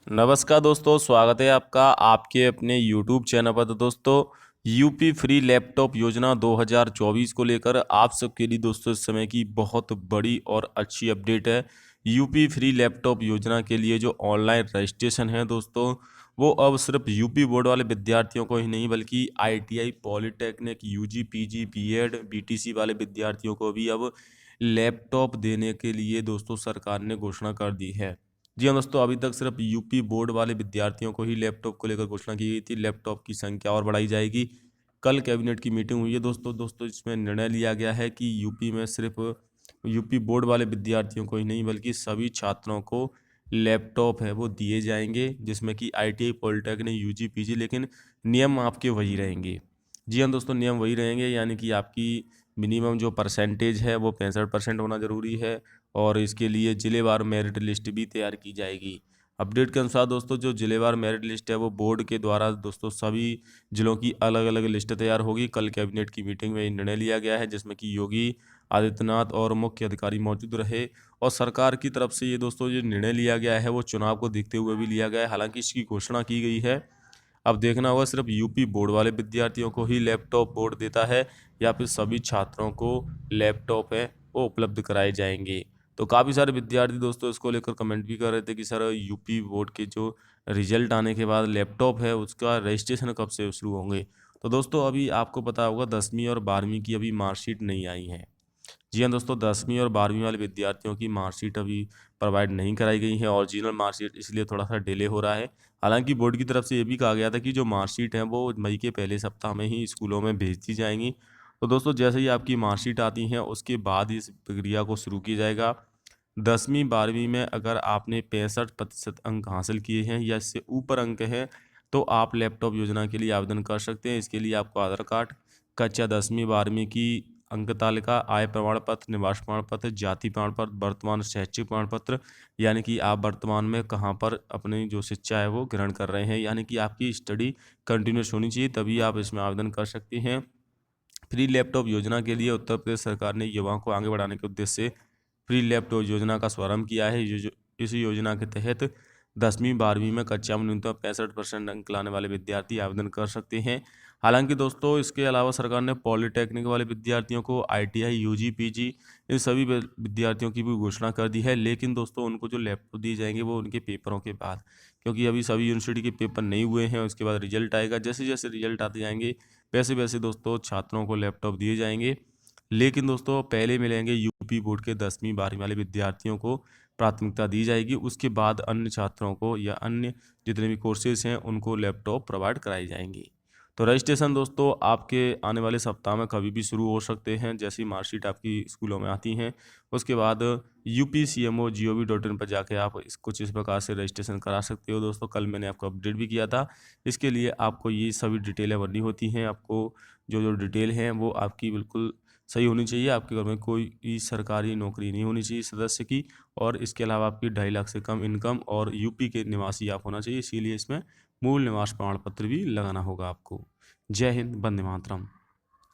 नमस्कार दोस्तों, स्वागत है आपका आपके अपने YouTube चैनल पर। तो दोस्तों, यूपी फ्री लैपटॉप योजना 2024 को लेकर आप सबके लिए दोस्तों इस समय की बहुत बड़ी और अच्छी अपडेट है। यूपी फ्री लैपटॉप योजना के लिए जो ऑनलाइन रजिस्ट्रेशन है दोस्तों, वो अब सिर्फ यूपी बोर्ड वाले विद्यार्थियों को ही नहीं बल्कि ITI, polytechnic, UG, PG, BEd, BTC वाले विद्यार्थियों को भी अब लैपटॉप देने के लिए दोस्तों सरकार ने घोषणा कर दी है। जी हाँ दोस्तों, अभी तक सिर्फ यूपी बोर्ड वाले विद्यार्थियों को ही लैपटॉप को लेकर घोषणा की गई थी। लैपटॉप की संख्या और बढ़ाई जाएगी। कल कैबिनेट की मीटिंग हुई है दोस्तों इसमें निर्णय लिया गया है कि यूपी में सिर्फ यूपी बोर्ड वाले विद्यार्थियों को ही नहीं बल्कि सभी छात्रों को लैपटॉप है वो दिए जाएंगे, जिसमें कि आईटीआई, पॉलिटेक्निक, यूजी, पीजी, लेकिन नियम आपके वही रहेंगे। जी हाँ दोस्तों, नियम वही रहेंगे, यानी कि आपकी मिनिमम जो परसेंटेज है वो 65% होना ज़रूरी है और इसके लिए जिलेवार मेरिट लिस्ट भी तैयार की जाएगी। अपडेट के अनुसार दोस्तों, जो जिलेवार मेरिट लिस्ट है वो बोर्ड के द्वारा दोस्तों सभी जिलों की अलग अलग लिस्ट तैयार होगी। कल कैबिनेट की मीटिंग में निर्णय लिया गया है, जिसमें कि योगी आदित्यनाथ और मुख्य अधिकारी मौजूद रहे। और सरकार की तरफ से ये दोस्तों जो निर्णय लिया गया है वो चुनाव को देखते हुए भी लिया गया है। हालांकि इसकी घोषणा की गई है, अब देखना होगा सिर्फ यूपी बोर्ड वाले विद्यार्थियों को ही लैपटॉप बोर्ड देता है या फिर सभी छात्रों को लैपटॉप है वो उपलब्ध कराए जाएंगे। तो काफ़ी सारे विद्यार्थी दोस्तों इसको लेकर कमेंट भी कर रहे थे कि सर यूपी बोर्ड के जो रिजल्ट आने के बाद लैपटॉप है उसका रजिस्ट्रेशन कब से शुरू होंगे। तो दोस्तों, अभी आपको पता होगा 10वीं और 12वीं की अभी मार्कशीट नहीं आई है। जी हाँ दोस्तों, 10वीं और 12वीं वाले विद्यार्थियों की मार्कशीट अभी प्रोवाइड नहीं कराई गई है, ओरिजिनल मार्कशीट, इसलिए थोड़ा सा डिले हो रहा है। हालांकि बोर्ड की तरफ से ये भी कहा गया था कि जो मार्कशीट है वो मई के पहले सप्ताह में ही स्कूलों में भेज दी जाएंगी। तो दोस्तों, जैसे ही आपकी मार्कशीट आती है उसके बाद इस प्रक्रिया को शुरू किया जाएगा। 10वीं 12वीं में अगर आपने 65% अंक हासिल किए हैं या इससे ऊपर अंक हैं तो आप लैपटॉप योजना के लिए आवेदन कर सकते हैं। इसके लिए आपको आधार कार्ड, कक्षा 10वीं 12वीं की अंक तालिका, आय प्रमाण पत्र, निवास प्रमाण पत्र, जाति प्रमाण पत्र, वर्तमान शैक्षिक प्रमाण पत्र, यानी कि आप वर्तमान में कहाँ पर अपनी जो शिक्षा है वो ग्रहण कर रहे हैं, यानी कि आपकी स्टडी कंटिन्यूस होनी चाहिए, तभी आप इसमें आवेदन कर सकते हैं। फ्री लैपटॉप योजना के लिए उत्तर प्रदेश सरकार ने युवाओं को आगे बढ़ाने के उद्देश्य से फ्री लैपटॉप योजना का शुभारंभ किया है। इस योजना के तहत 10वीं 12वीं में कक्षा में न्यूनतम 65% अंक लाने वाले विद्यार्थी आवेदन कर सकते हैं। हालांकि दोस्तों, इसके अलावा सरकार ने पॉलिटेक्निक वाले विद्यार्थियों को, आईटीआई, यूजी, पीजी, इन सभी विद्यार्थियों की भी घोषणा कर दी है। लेकिन दोस्तों, उनको जो लैपटॉप दिए जाएंगे वो उनके पेपरों के बाद, क्योंकि अभी सभी यूनिवर्सिटी के पेपर नहीं हुए हैं। उसके बाद रिजल्ट आएगा, जैसे जैसे रिजल्ट आते जाएंगे वैसे वैसे दोस्तों छात्रों को लैपटॉप दिए जाएंगे। लेकिन दोस्तों, पहले मिलेंगे यूपी बोर्ड के 10वीं 12वीं वाले विद्यार्थियों को प्राथमिकता दी जाएगी। उसके बाद अन्य छात्रों को या अन्य जितने भी कोर्सेज हैं उनको लैपटॉप प्रोवाइड कराई जाएंगी। तो रजिस्ट्रेशन दोस्तों आपके आने वाले सप्ताह में कभी भी शुरू हो सकते हैं, जैसी मार्कशीट आपकी स्कूलों में आती हैं। उसके बाद upcmo.gov.in पर जाके आप कुछ इस प्रकार से रजिस्ट्रेशन करा सकते हो। दोस्तों, कल मैंने आपको अपडेट भी किया था। इसके लिए आपको ये सभी डिटेलें भरनी होती हैं। आपको जो जो डिटेल हैं वो आपकी बिल्कुल सही होनी चाहिए। आपके घर में कोई भी सरकारी नौकरी नहीं होनी चाहिए सदस्य की, और इसके अलावा आपकी 2.5 लाख से कम इनकम और यूपी के निवासी आप होना चाहिए। इसीलिए इसमें मूल निवास प्रमाण पत्र भी लगाना होगा आपको। जय हिंद, वंदे मातरम।